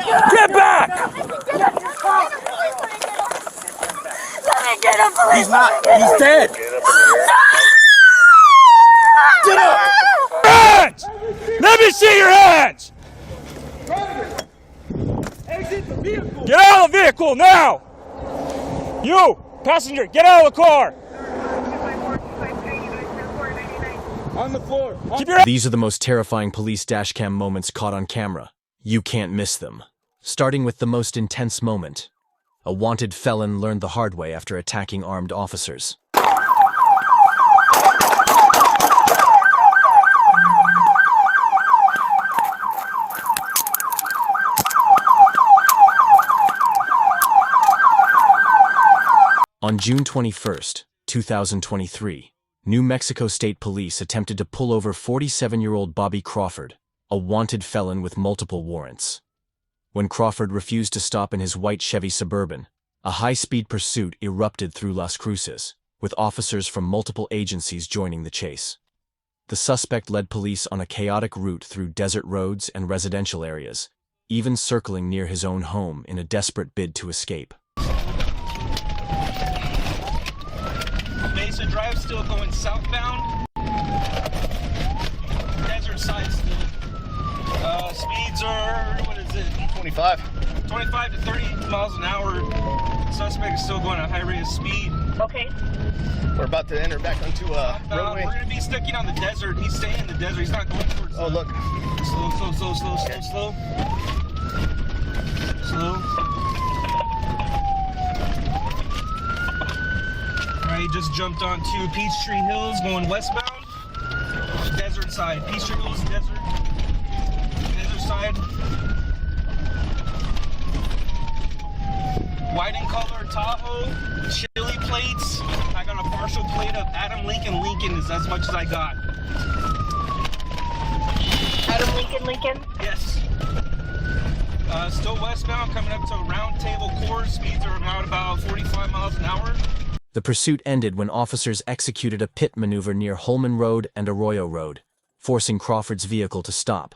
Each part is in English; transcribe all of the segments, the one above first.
Get back! He's not. He's dead. Get up! Hands! Let me see your hands! Exit the vehicle! Get out of the vehicle now! You, passenger, get out of the car! On the floor. These are the most terrifying police dashcam moments caught on camera. You can't miss them. Starting with the most intense moment. A wanted felon learned the hard way after attacking armed officers. On June 21, 2023, New Mexico State Police attempted to pull over 47-year-old Bobby Crawford, a wanted felon with multiple warrants. When Crawford refused to stop in his white Chevy Suburban, a high-speed pursuit erupted through Las Cruces, with officers from multiple agencies joining the chase. The suspect led police on a chaotic route through desert roads and residential areas, even circling near his own home in a desperate bid to escape. Mesa Drive still going southbound. Desert side still. Speeds are, what is it? 25 to 30 miles an hour. Suspect is still going at a high rate of speed. Okay. We're about to enter back onto roadway. We're going to be sticking on the desert. He's staying in the desert. He's not going towards Oh, look. Slow. Alright, he just jumped onto Peachtree Hills going westbound. Desert side. Peachtree Hills, desert side. White in color Tahoe, chili plates. I got a partial plate of Adam Lincoln is as much as I got. Adam Lincoln? Yes. Still westbound, coming up to Round Table Court. Speeds are about 45 miles an hour. The pursuit ended when officers executed a pit maneuver near Holman Road and Arroyo Road, forcing Crawford's vehicle to stop.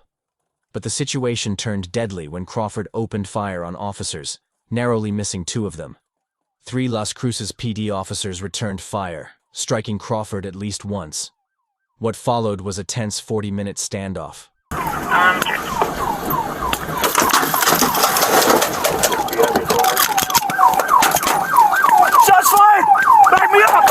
But the situation turned deadly when Crawford opened fire on officers, narrowly missing 2 of them. 3 Las Cruces PD officers returned fire, striking Crawford at least once. What followed was a tense 40-minute standoff. Shots fired! Back me up!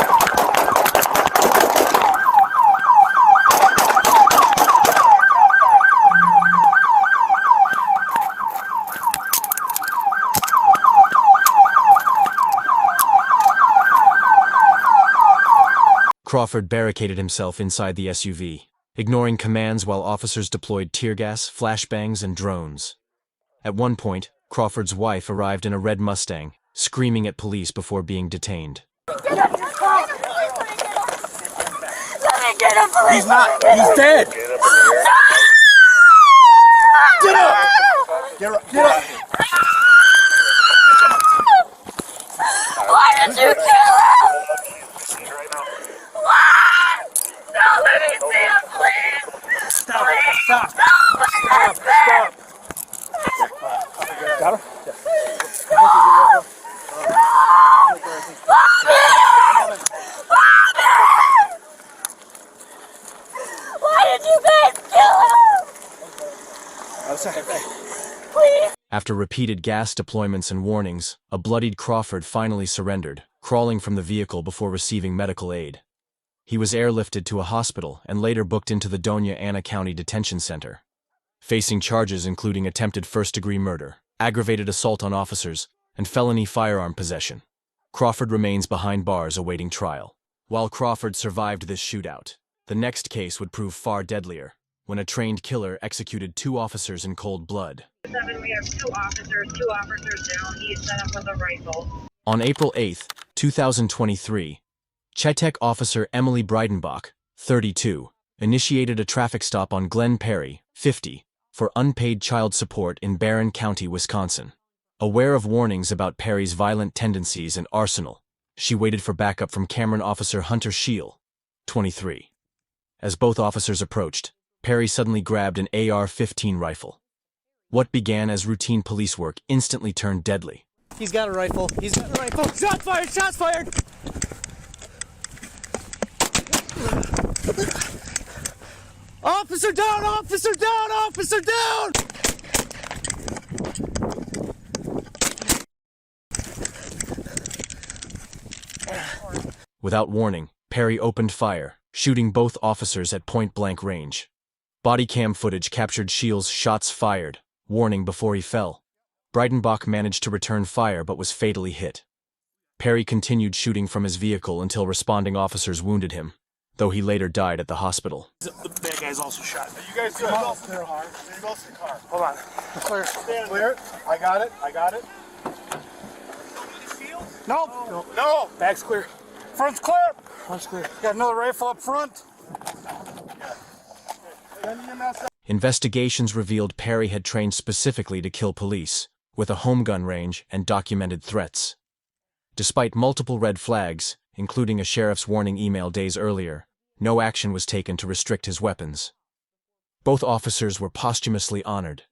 Crawford barricaded himself inside the SUV, ignoring commands while officers deployed tear gas, flashbangs, and drones. At one point, Crawford's wife arrived in a red Mustang, screaming at police before being detained. He's not. He's dead. Get up! Get up! Get up! Why did you kill him? Why? No, let me see him, please. Stop! Please. Stop! No, Stop! Got her? Why did you guys kill him? Please. After repeated gas deployments and warnings, a bloodied Crawford finally surrendered, crawling from the vehicle before receiving medical aid. He was airlifted to a hospital and later booked into the Doña Ana County Detention Center, facing charges including attempted first-degree murder, aggravated assault on officers, and felony firearm possession. Crawford remains behind bars awaiting trial. While Crawford survived this shootout, the next case would prove far deadlier, when a trained killer executed 2 officers in cold blood. We have 2 officers down. He is set up with a rifle. On April 8, 2023, Chetek officer Emily Breidenbach, 32, initiated a traffic stop on Glenn Perry, 50, for unpaid child support in Barron County, Wisconsin. Aware of warnings about Perry's violent tendencies and arsenal, she waited for backup from Cameron officer Hunter Scheel, 23. As both officers approached, Perry suddenly grabbed an AR-15 rifle. What began as routine police work instantly turned deadly. He's got a rifle. He's got a rifle. Shots fired! Shots fired! Officer down! Officer down! Officer down! Without warning, Perry opened fire, shooting both officers at point-blank range. Body cam footage captured Shields' shots fired, warning before he fell. Breidenbach managed to return fire but was fatally hit. Perry continued shooting from his vehicle until responding officers wounded him, though he later died at the hospital. The bad guy's also shot. You guys come on. Clear. You go to the car. Hold on. Clear. Stand clear. I got it. I got it. No. No. Back's clear. Front's clear. Front's clear. Got another rifle up front. Investigations revealed Perry had trained specifically to kill police, with a home gun range and documented threats. Despite multiple red flags, including a sheriff's warning email days earlier, no action was taken to restrict his weapons. Both officers were posthumously honored,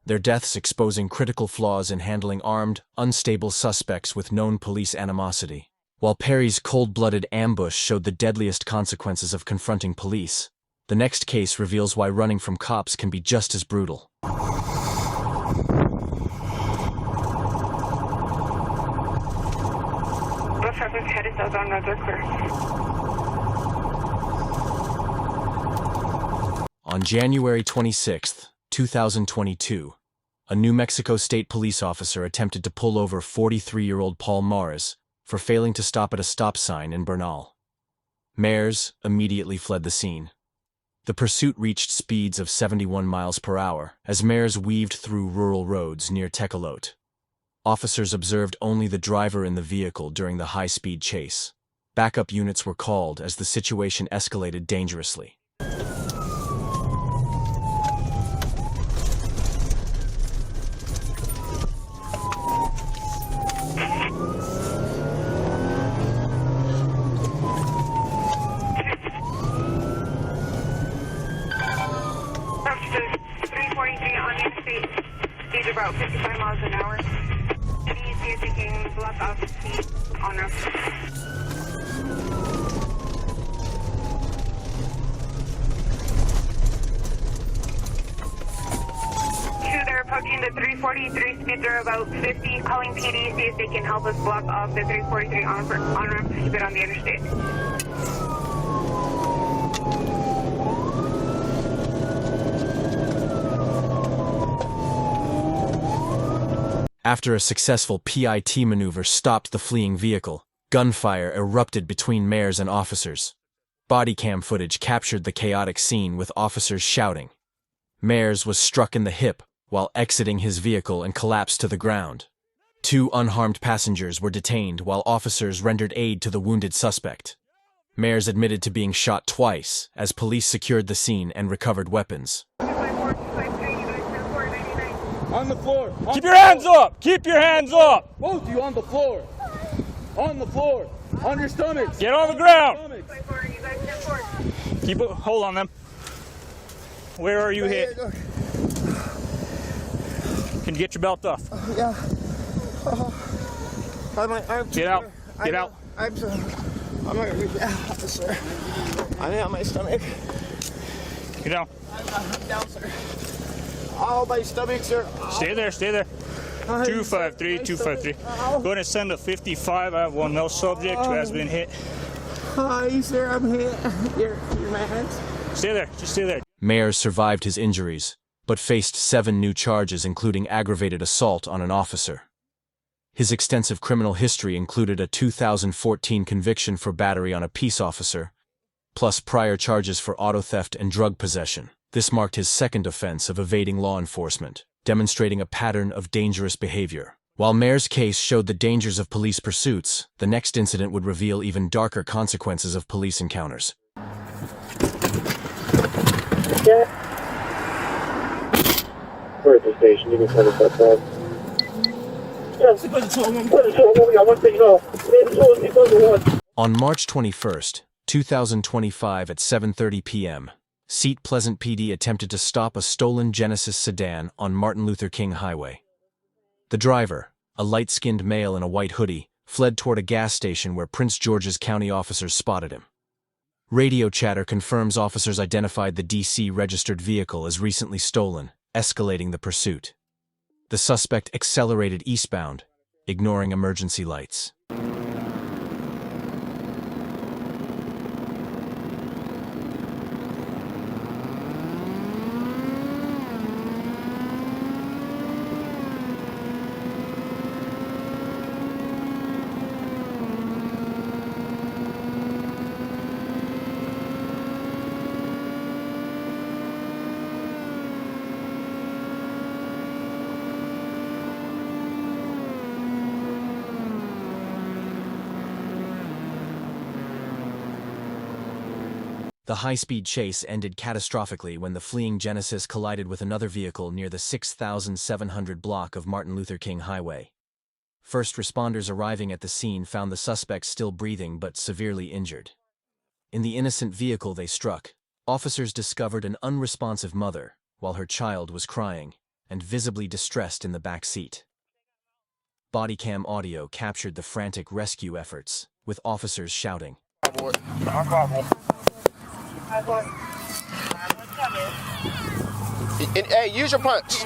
their deaths exposing critical flaws in handling armed, unstable suspects with known police animosity. While Perry's cold-blooded ambush showed the deadliest consequences of confronting police, the next case reveals why running from cops can be just as brutal. On January 26, 2022, a New Mexico State police officer attempted to pull over 43-year-old Paul Mars for failing to stop at a stop sign in Bernal. Mars immediately fled the scene. The pursuit reached speeds of 71 miles per hour as Mars weaved through rural roads near Tecolote. Officers observed only the driver in the vehicle during the high-speed chase. Backup units were called as the situation escalated dangerously. About 55 miles an hour. Please see if you can block off the speed on us. They're approaching the 343 speeds are about 50. Calling PD, see if they can help us block off the 343 on-ramp to keep it on the interstate. After a successful PIT maneuver stopped the fleeing vehicle, gunfire erupted between Mars and officers. Body cam footage captured the chaotic scene with officers shouting. Mars was struck in the hip while exiting his vehicle and collapsed to the ground. 2 unharmed passengers were detained while officers rendered aid to the wounded suspect. Mars admitted to being shot twice as police secured the scene and recovered weapons. On the floor. Keep your hands up! Keep your hands up! Both of you on the floor. On the floor. On your stomachs. Get on the ground! Stomachs. Keep it, hold on them. Where are you hit? Can you get your belt off? Yeah. Get out. Get out. I'm not gonna be sir. I'm on my stomach. Get down. I'm down, sir. Oh, my stomach, sir. Stay there, stay there. 253, 253. Go ahead and send a 55. I have one male subject who has been hit. Hi, sir, I'm hit. Your hands. Stay there, just stay there. Mars survived his injuries, but faced 7 new charges including aggravated assault on an officer. His extensive criminal history included a 2014 conviction for battery on a peace officer, plus prior charges for auto theft and drug possession. This marked his second offense of evading law enforcement, demonstrating a pattern of dangerous behavior. While Mars' case showed the dangers of police pursuits, the next incident would reveal even darker consequences of police encounters. Yeah. We're at the station. You can send us outside. On March 21, 2025 at 7:30 p.m., Seat Pleasant PD attempted to stop a stolen Genesis sedan on Martin Luther King Highway. The driver, a light-skinned male in a white hoodie, fled toward a gas station where Prince George's County officers spotted him. Radio chatter confirms officers identified the DC-registered vehicle as recently stolen, escalating the pursuit. The suspect accelerated eastbound, ignoring emergency lights. The high-speed chase ended catastrophically when the fleeing Genesis collided with another vehicle near the 6,700 block of Martin Luther King Highway. First responders arriving at the scene found the suspect still breathing but severely injured. In the innocent vehicle they struck, officers discovered an unresponsive mother while her child was crying and visibly distressed in the back seat. Bodycam audio captured the frantic rescue efforts, with officers shouting, Hey, use your punch.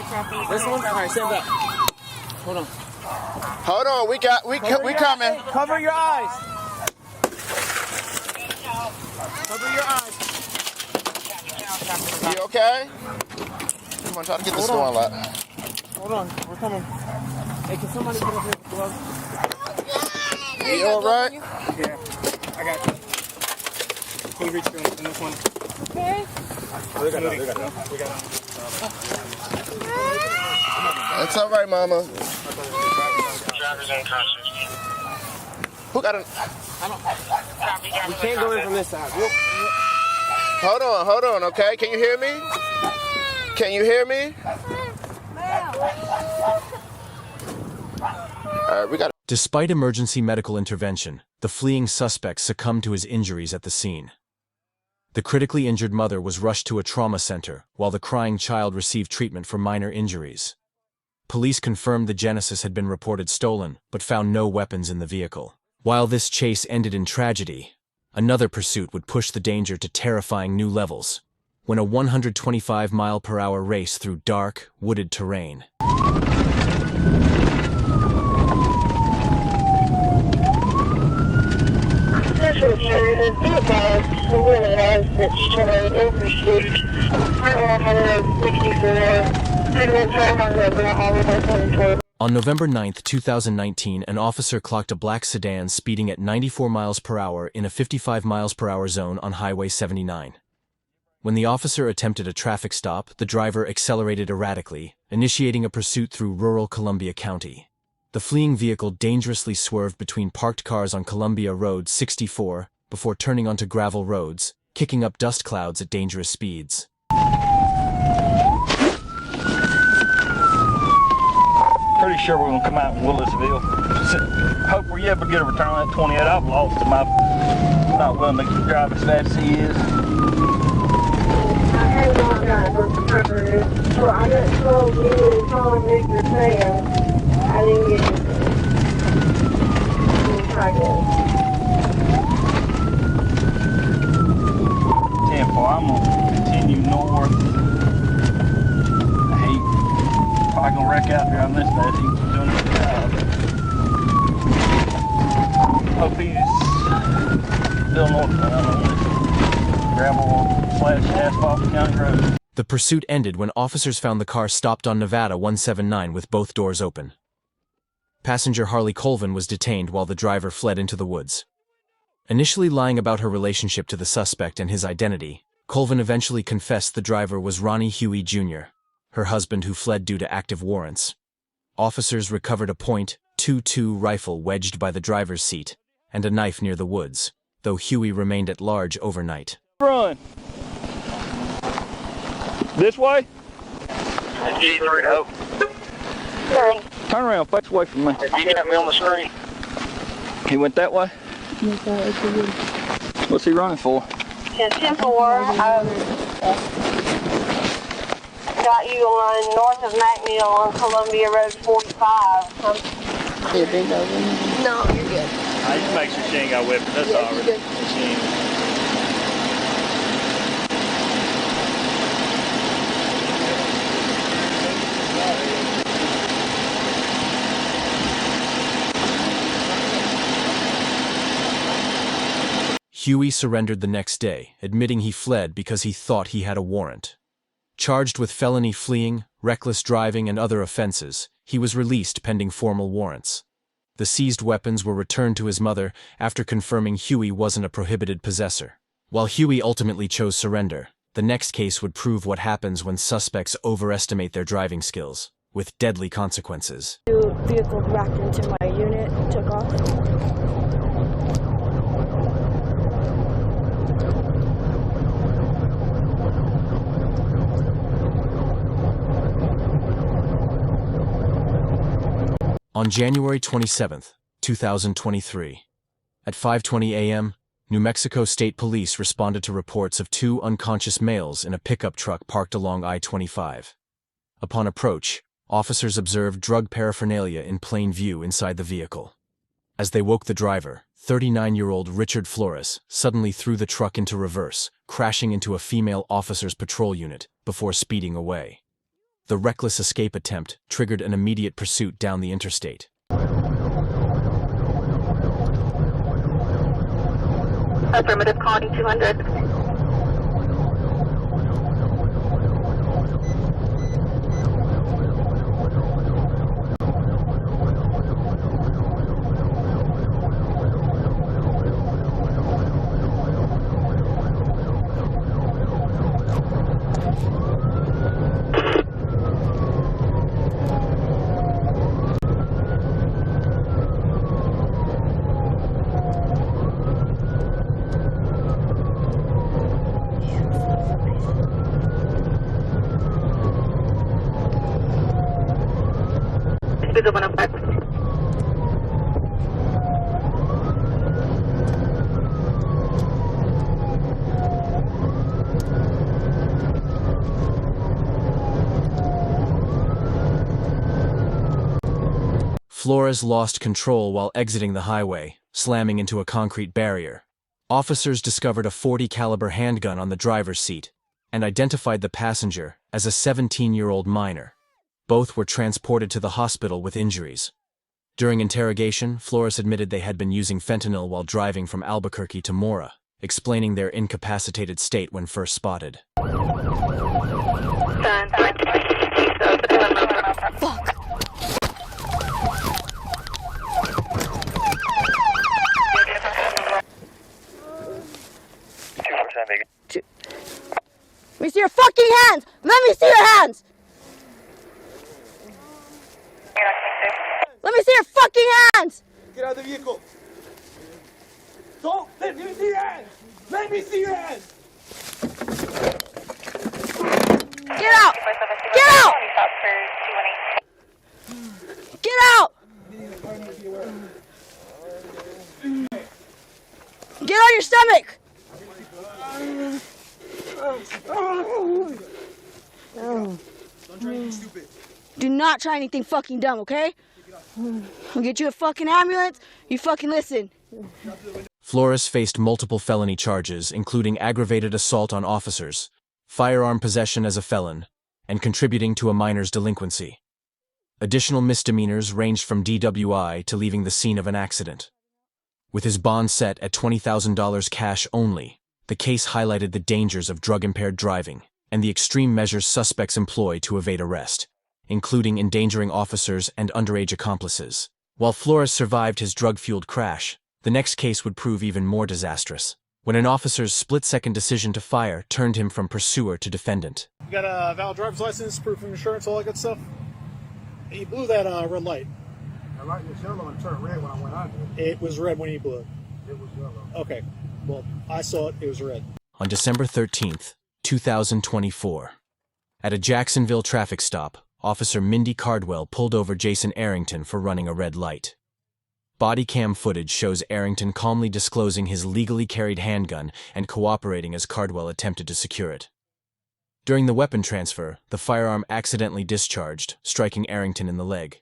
This one? Alright, stand back. Hold on. Hold on, we coming. Cover your eyes. Cover your eyes. You okay? Come on, try to get this door locked. Hold on, we're coming. Hey, can somebody get up here with gloves? You alright? Yeah, I got you. Please reach in this one. Okay. We got it. It's alright, mama. Driver's unconscious. Who got it? We can't go in from this side. Hold on, okay? Can you hear me? Can you hear me? Alright, we got it. Despite emergency medical intervention, the fleeing suspect succumbed to his injuries at the scene. The critically injured mother was rushed to a trauma center, while the crying child received treatment for minor injuries. Police confirmed the Genesis had been reported stolen, but found no weapons in the vehicle. While this chase ended in tragedy, another pursuit would push the danger to terrifying new levels, when a 125-mile-per-hour race through dark, wooded terrain. On November 9, 2019, an officer clocked a black sedan speeding at 94 miles per hour in a 55 miles per hour zone on Highway 79. When the officer attempted a traffic stop, the driver accelerated erratically, initiating a pursuit through rural Columbia County. The fleeing vehicle dangerously swerved between parked cars on Columbia Road 64 before turning onto gravel roads, kicking up dust clouds at dangerous speeds. Pretty sure we're going to come out in Willisville. Hope we ever get a return on that 28. I've lost him. I'm not willing to drive as fast as he is. I had one guy for so I got told he was calling Mr. Sam. I didn't get Tempo, I'm going to continue north. If I can wreck out driving this fast, he's doing his job. Hope he's still northbound on this gravel/asphalt county road. The pursuit ended when officers found the car stopped on Nevada 179 with both doors open. Passenger Harley Colvin was detained while the driver fled into the woods. Initially lying about her relationship to the suspect and his identity, Colvin eventually confessed the driver was Ronnie Huey Jr., her husband who fled due to active warrants. Officers recovered a .22 rifle wedged by the driver's seat and a knife near the woods, though Huey remained at large overnight. Run! This way? G3 Turn around, face away from me. You got me on the screen. He went that way? What's he running for? Yeah, 10-4. Got you on north of McNeil on Columbia Road 45. No, you're good. I just make sure she ain't got whipped. That's all. Right. She ain't. Huey surrendered the next day, admitting he fled because he thought he had a warrant. Charged with felony fleeing, reckless driving, and other offenses, he was released pending formal warrants. The seized weapons were returned to his mother after confirming Huey wasn't a prohibited possessor. While Huey ultimately chose surrender, the next case would prove what happens when suspects overestimate their driving skills, with deadly consequences. The vehicle backed into my unit and took off. On January 27, 2023, at 5:20 a.m., New Mexico State Police responded to reports of two unconscious males in a pickup truck parked along I-25. Upon approach, officers observed drug paraphernalia in plain view inside the vehicle. As they woke the driver, 39-year-old Richard Flores suddenly threw the truck into reverse, crashing into a female officer's patrol unit before speeding away. The reckless escape attempt triggered an immediate pursuit down the interstate. Affirmative, calling 200. Flores lost control while exiting the highway, slamming into a concrete barrier. Officers discovered a .40 caliber handgun on the driver's seat and identified the passenger as a 17-year-old minor. Both were transported to the hospital with injuries. During interrogation, Flores admitted they had been using fentanyl while driving from Albuquerque to Mora, explaining their incapacitated state when first spotted. Fuck! Let me see your fucking hands! Let me see your hands! Let me see your fucking hands! Get out of the vehicle. Don't let me see your hands. Let me see your hands. Get out! Get out! Get out! Get on your stomach! Don't try anything stupid. Do not try anything fucking dumb, okay? I'll get you a fucking ambulance. You fucking listen. Flores faced multiple felony charges, including aggravated assault on officers, firearm possession as a felon, and contributing to a minor's delinquency. Additional misdemeanors ranged from DWI to leaving the scene of an accident. With his bond set at $20,000 cash only, the case highlighted the dangers of drug-impaired driving and the extreme measures suspects employ to evade arrest, including endangering officers and underage accomplices. While Flores survived his drug-fueled crash, the next case would prove even more disastrous, when an officer's split-second decision to fire turned him from pursuer to defendant. You got a valid driver's license, proof of insurance, all that good stuff? He blew that red light. The light was yellow and turned red when I went under it. It was red when he blew it. It was yellow. Okay. Well, I saw it. It was red. On December 13th, 2024, at a Jacksonville traffic stop, Officer Mindy Cardwell pulled over Jason Arrington for running a red light. Body cam footage shows Arrington calmly disclosing his legally carried handgun and cooperating as Cardwell attempted to secure it. During the weapon transfer, the firearm accidentally discharged, striking Arrington in the leg.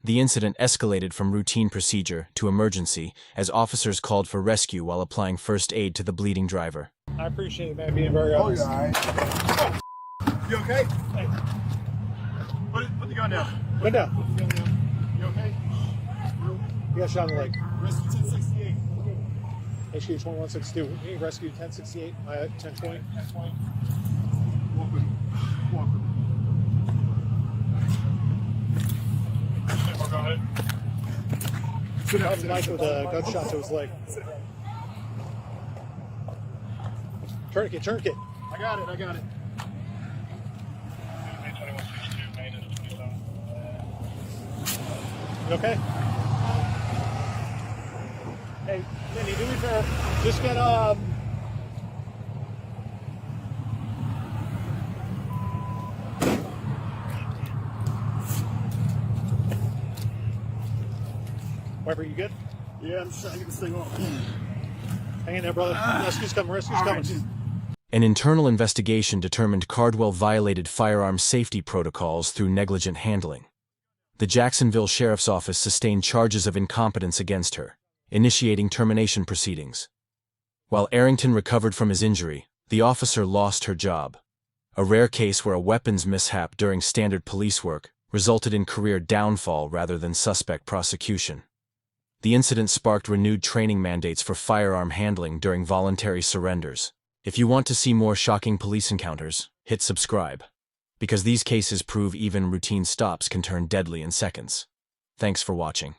The incident escalated from routine procedure to emergency as officers called for rescue while applying first aid to the bleeding driver. I appreciate it, man, being very honest. Oh, yeah, you okay? Hey. Put the gun down. Put it down. You okay? You got shot in the leg. Rescue 1068. HQ 2162. Hey, rescue 1068. 1020. 1020. Walk with me. Walk with me. Go ahead. Sit down. Knife with a gunshot to his leg. Tourniquet, tourniquet. I got it, I got it. You okay? Hey, Cindy, do me a favor. Just get Wiper, you good? Yeah, I'm just trying to get this thing off. Hang in there, brother. Rescue's coming, rescue's coming. An internal investigation determined Cardwell violated firearm safety protocols through negligent handling. The Jacksonville Sheriff's Office sustained charges of incompetence against her, initiating termination proceedings. While Arrington recovered from his injury, the officer lost her job. A rare case where a weapons mishap during standard police work resulted in career downfall rather than suspect prosecution. The incident sparked renewed training mandates for firearm handling during voluntary surrenders. If you want to see more shocking police encounters, hit subscribe, because these cases prove even routine stops can turn deadly in seconds. Thanks for watching.